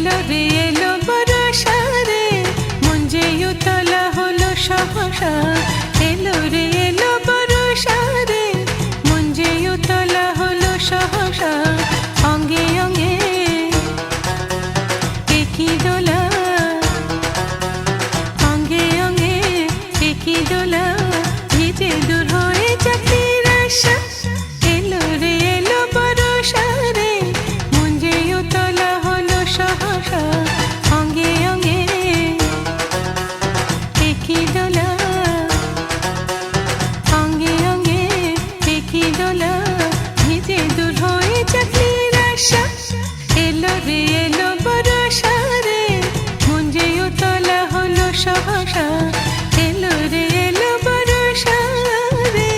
এলো রে এলো বর্ষা রে মন যে উতলা হলো সহসা এলো রে এলো বর্ষা রে মন যে উতলা হলো সহসা অঙ্গে অঙ্গে কি দোলা অঙ্গে অঙ্গে কি দোলা ভিজে দূর হয়ে চাকরির আশা এলো রে এলো বর্ষা রে মন যে উতলা হলো সহসা অঙ্গে অঙ্গে কি দোলা অঙ্গে অঙ্গে কি দোলা ভিজে দূর হয়ে চাকরির আশা এলো রে এলো বর্ষা রে মন যে উতলা হলো সহসা এলো রে এলো বর্ষা রে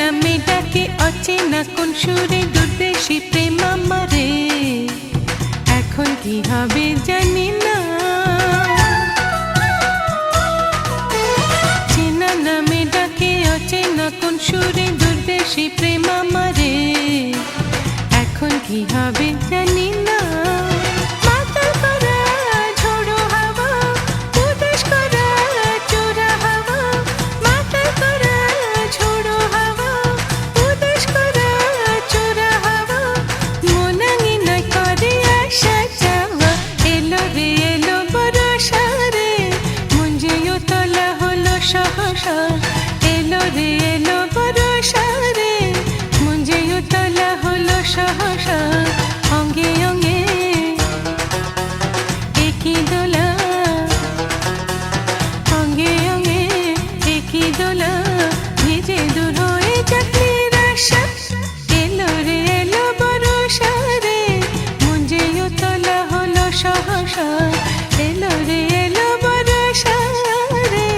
নামে ডাকে অচেনা কোন সুরে দুর্দেশী প্রেম আমারে এখন কি হবে জানি না চেনা নামে ডাকে অচেনা কোন সুরে দুর্দেশী প্রেম আমারে এখন কি হবে জানি না সহসা এলো রে এলো বর্ষা রে মন যে উতলা হলো সহসা অঙ্গে অঙ্গে কি দোলা অঙ্গে অঙ্গে কি দোলা ভিজে দূর হয়ে চাকরির আশা এলো রে এলো বর্ষা রে মন যে উতলা হলো সহসা এলো রে এলো বর্ষা রে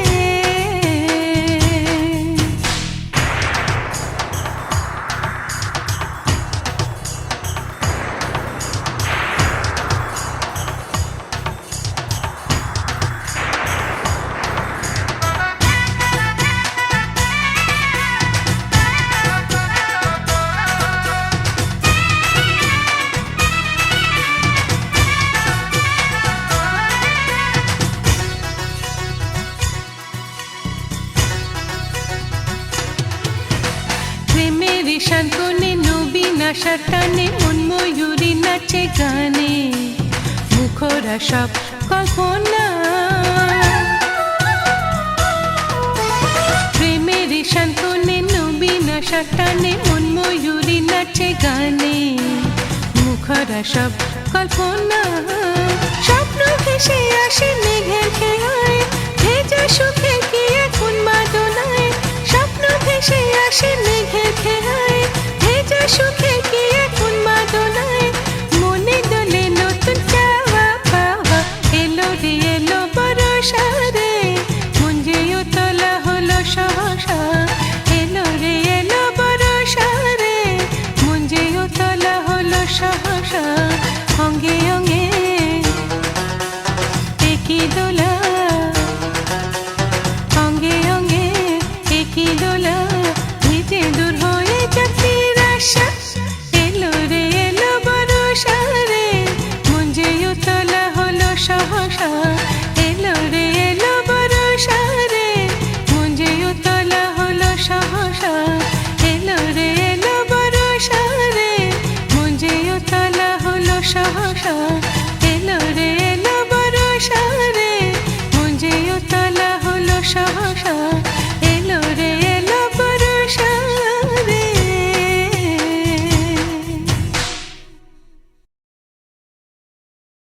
শান্তনে নবীন আশার টানে মন ময়ূরী নাচে গানে মুখরা সব কল্পনা প্রেমের শান্তনে নবীন আশার টানে মন ময়ূরী নাচে গানে মুখরা সব কল্পনা স্বপ্ন ভেসে আসে মেঘের খেয়ায় ভেজা সুখে কি এখন মাদনায় স্বপ্ন ভেসে আসে মেঘের খেয়ায় ভেজা সুখে কি এখন মাদনায় মনে দোলে নতুন চাওয়া পাওয়া এলো রে এলো বর্ষা রে মন যে উতলা হলো সহসা এলো রে এলো বর্ষা রে মন যে উতলা হলো সহসা অঙ্গে অঙ্গে কি দোলা অঙ্গে অঙ্গে কি দোলা ভিজে দূর হয়ে চাকরির আশা এলো রে এলো বর্ষা রে মন যে উতলা হলো সহসা এলো রে এলো বর্ষা রে মন যে উতলা হলো সহসা এলো রে এলো বর্ষা রে মন যে উতলা হলো সহসা এলো রে এলো বর্ষা রে মন যে উতলা হলো সহসা